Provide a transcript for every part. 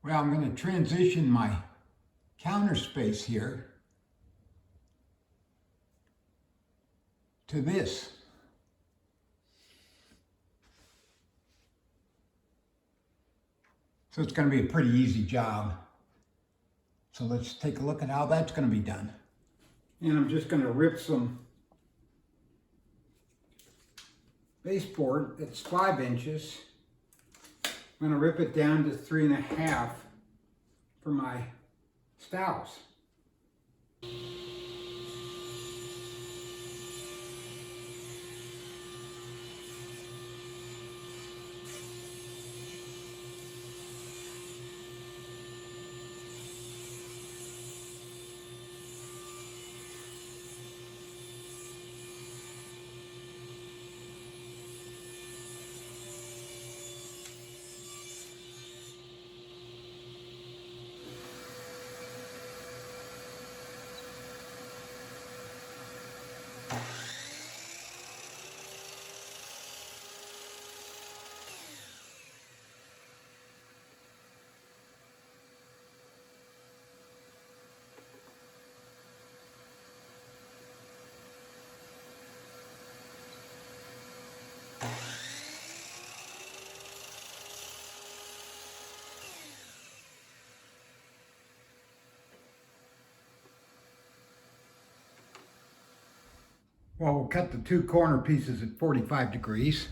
Well, I'm going to transition my counter space here to this. So it's going to be a pretty easy job. So let's take a look at how that's going to be done. And I'm just going to rip some baseboard. It's 5 inches. I'm going to rip it down to 3.5 for my stiles. Well, we'll cut the 2 corner pieces at 45 degrees.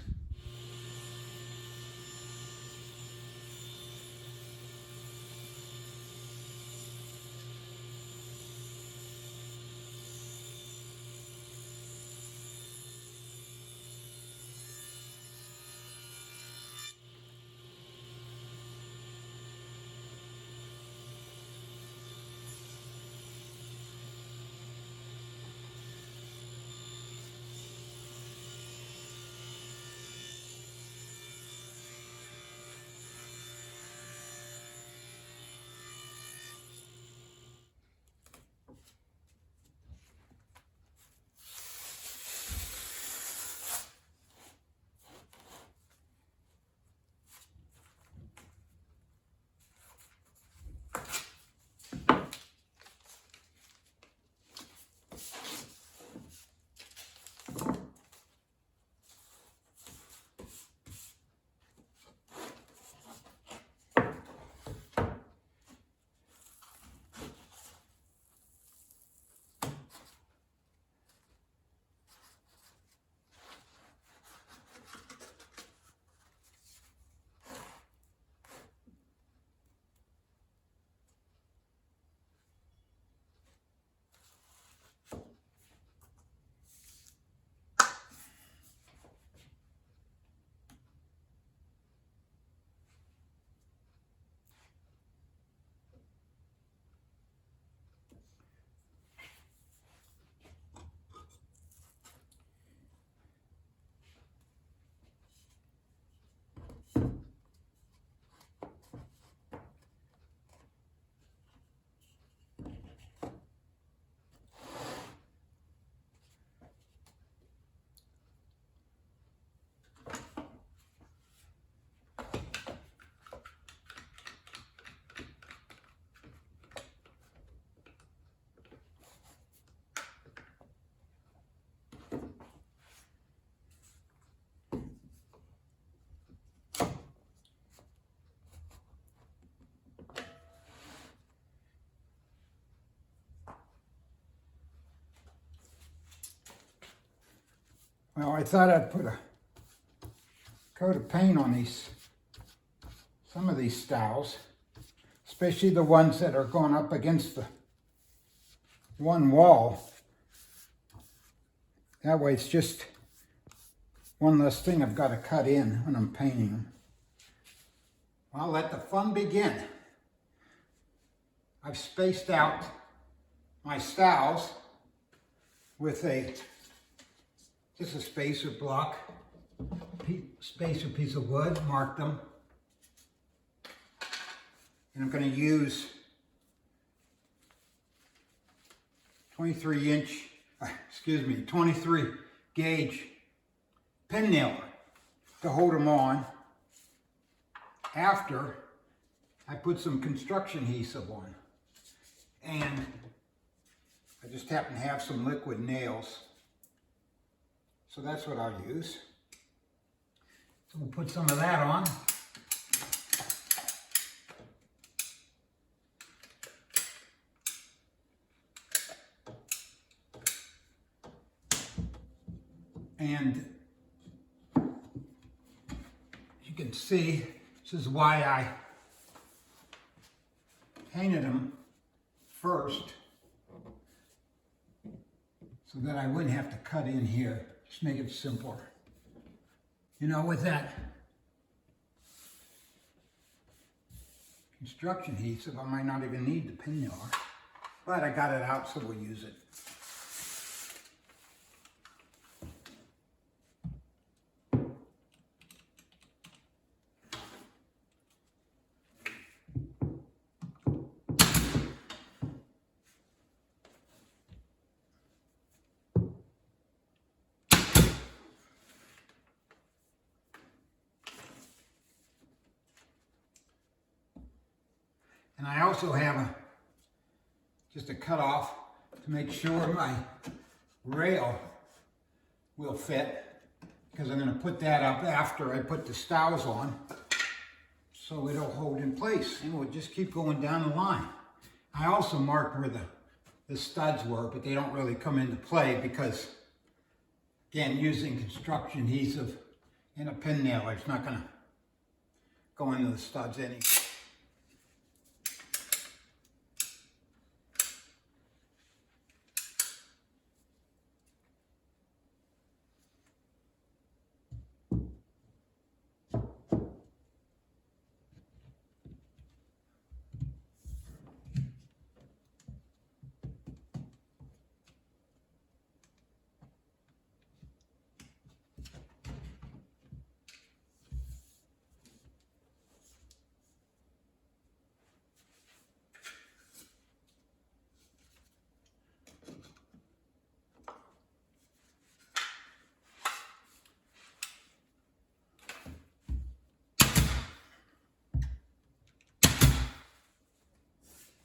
Well, I thought I'd put a coat of paint on some of these stiles, especially the ones that are going up against the one wall. That way it's just one less thing I've got to cut in when I'm painting them. Well, let the fun begin. I've spaced out my stiles with just a spacer block, spacer piece of wood, marked them. And I'm going to use 23 gauge pin nail to hold them on after I put some construction adhesive on. And I just happen to have some liquid nails. So that's what I'll use. So we'll put some of that on. And you can see, this is why I painted them first, so that I wouldn't have to cut in here. Just make it simpler. You know, with that construction adhesive, I might not even need the pin nail. But I got it out, so we'll use it. And I also have just a cutoff to make sure my rail will fit, because I'm going to put that up after I put the stiles on, so it'll hold in place, and we'll just keep going down the line. I also marked where the studs were, but they don't really come into play because, again, using construction adhesive and a pin nailer, it's not going to go into the studs anyway.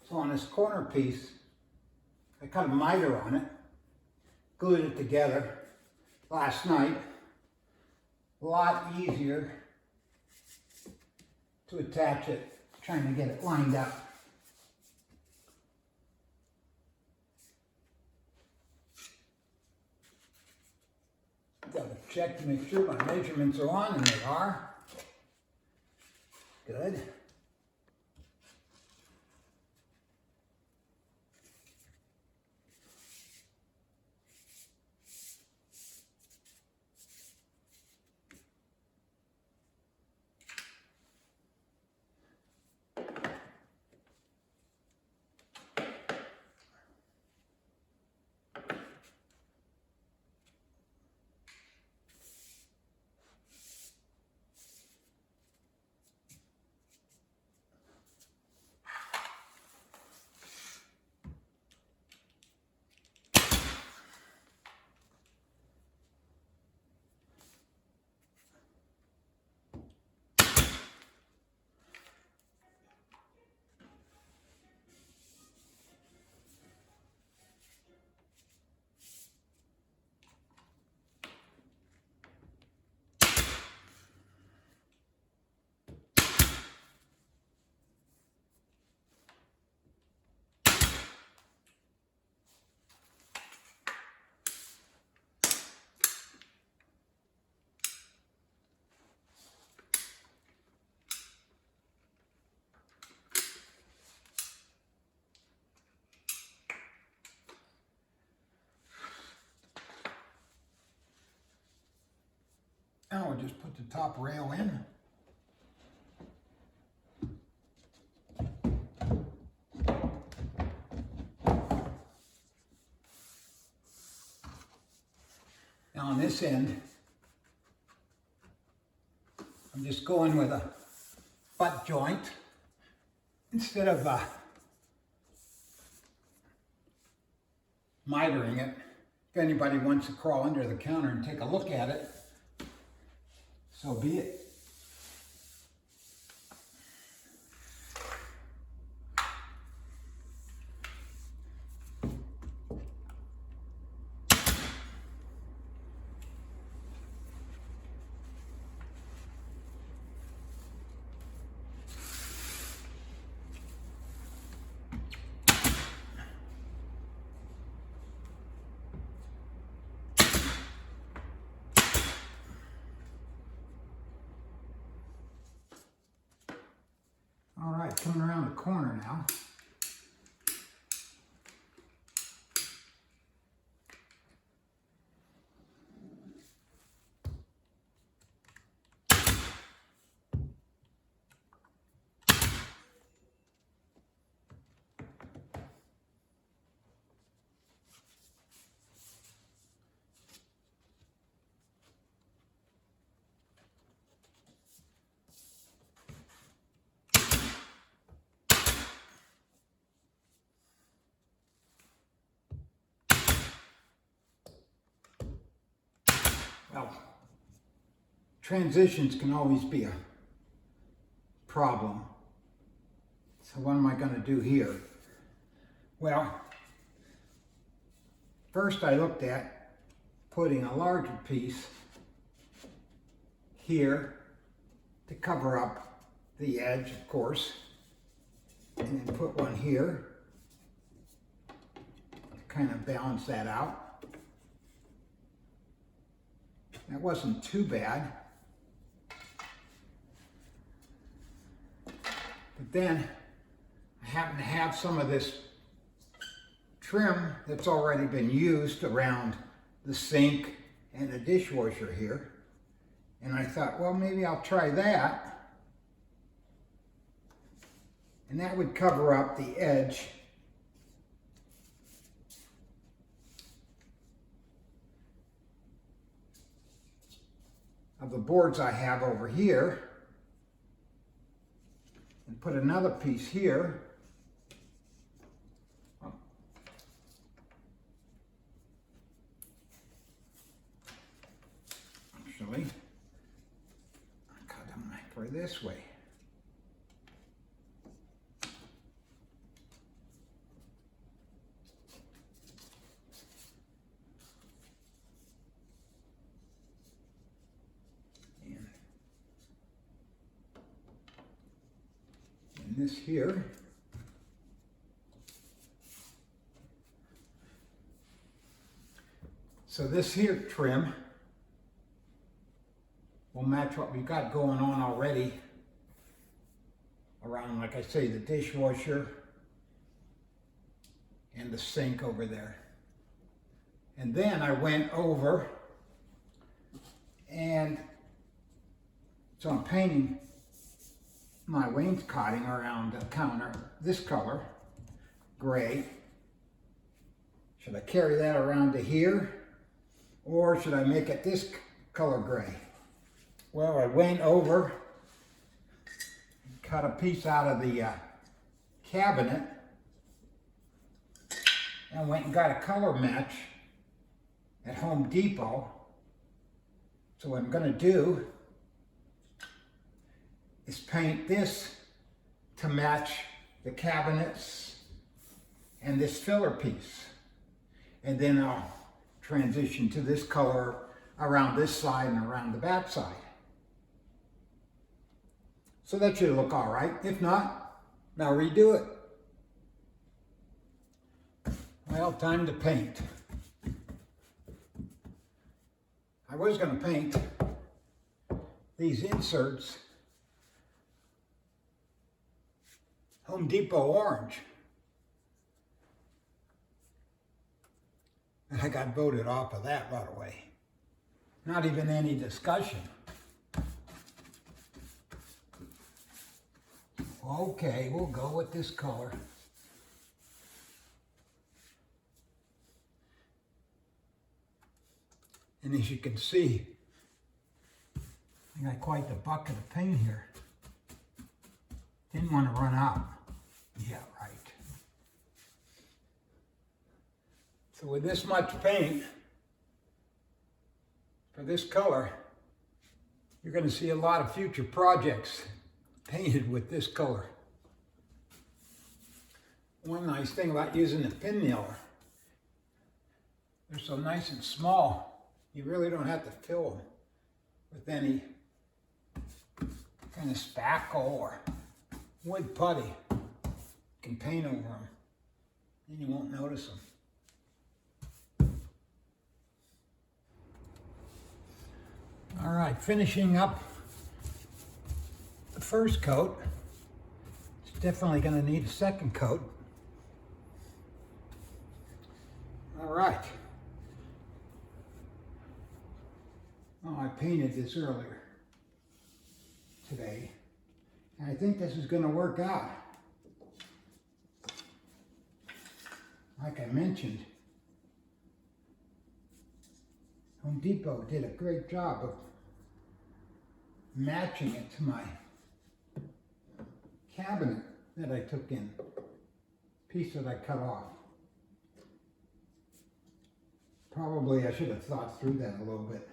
So on this corner piece, I cut a miter on it, glued it together last night. A lot easier to attach it, trying to get it lined up. Double check to make sure my measurements are on, and they are. Good. Now we'll just put the top rail in. Now on this end, I'm just going with a butt joint instead of mitering it. If anybody wants to crawl under the counter and take a look at it, so be it. right, coming around the corner now. Well, transitions can always be a problem. So what am I going to do here? Well, first I looked at putting a larger piece here to cover up the edge, of course, and then put one here to kind of balance that out. That wasn't too bad. But then I happen to have some of this trim that's already been used around the sink and the dishwasher here. And I thought, well, maybe I'll try that. And that would cover up the edge of the boards I have over here, and put another piece here. Actually, I cut them for this way. This here. So this here trim will match what we've got going on already around, like I say, the dishwasher and the sink over there. And then I went over and so I'm painting my wainscoting around the counter, this color, gray. Should I carry that around to here, or should I make it this color gray? Well, I went over, cut a piece out of the cabinet, and went and got a color match at Home Depot. So what I'm gonna do is paint this to match the cabinets and this filler piece. And then I'll transition to this color around this side and around the back side. So that should look all right. If not, now redo it. Well, time to paint. I was going to paint these inserts Home Depot orange. And I got voted off of that right away. Not even any discussion. Okay, we'll go with this color. And as you can see, I got quite the bucket of paint here. Didn't want to run out. Yeah, right. So with this much paint, for this color, you're going to see a lot of future projects painted with this color. One nice thing about using a pin nailer, they're so nice and small, you really don't have to fill them with any kind of spackle or wood putty. You can paint over them, and you won't notice them. All right, finishing up the first coat. Definitely going to need a second coat. All right. Well, I painted this earlier today, and I think this is going to work out. Like I mentioned, Home Depot did a great job of matching it to my cabinet that I took in, piece that I cut off. Probably I should have thought through that a little bit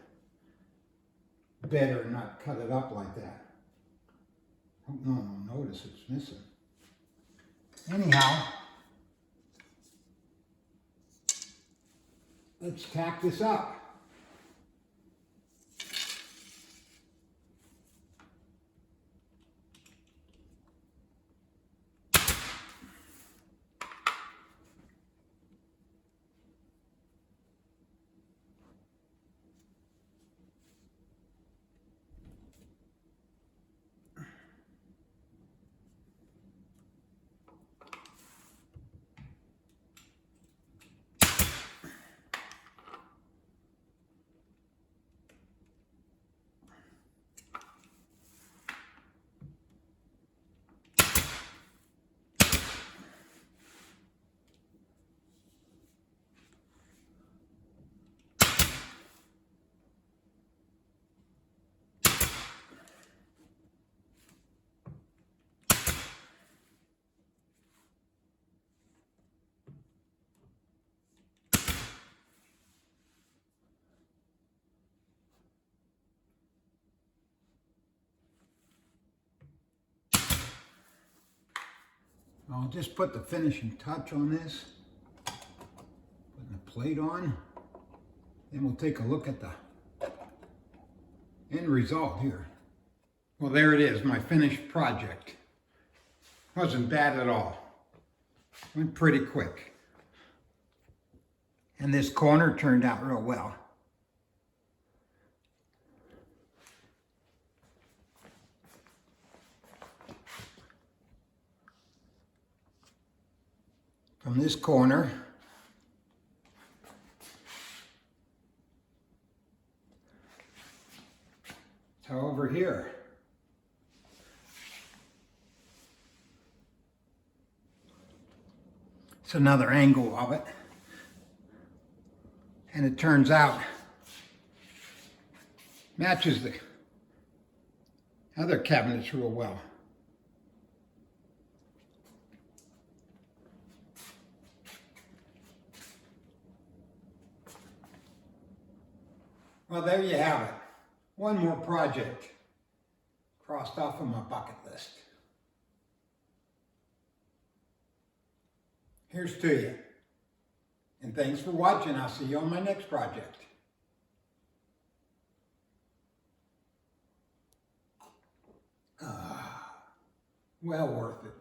better and not cut it up like that. Hope no one will notice it's missing. Anyhow, let's tack this up. I'll just put the finishing touch on this, putting the plate on, then we'll take a look at the end result here. Well, there it is, my finished project. Wasn't bad at all. Went pretty quick. And this corner turned out real well. From this corner to over here. It's another angle of it. And it turns out matches the other cabinets real well. Well, there you have it. One more project crossed off of my bucket list. Here's to you. And thanks for watching. I'll see you on my next project. Well worth it.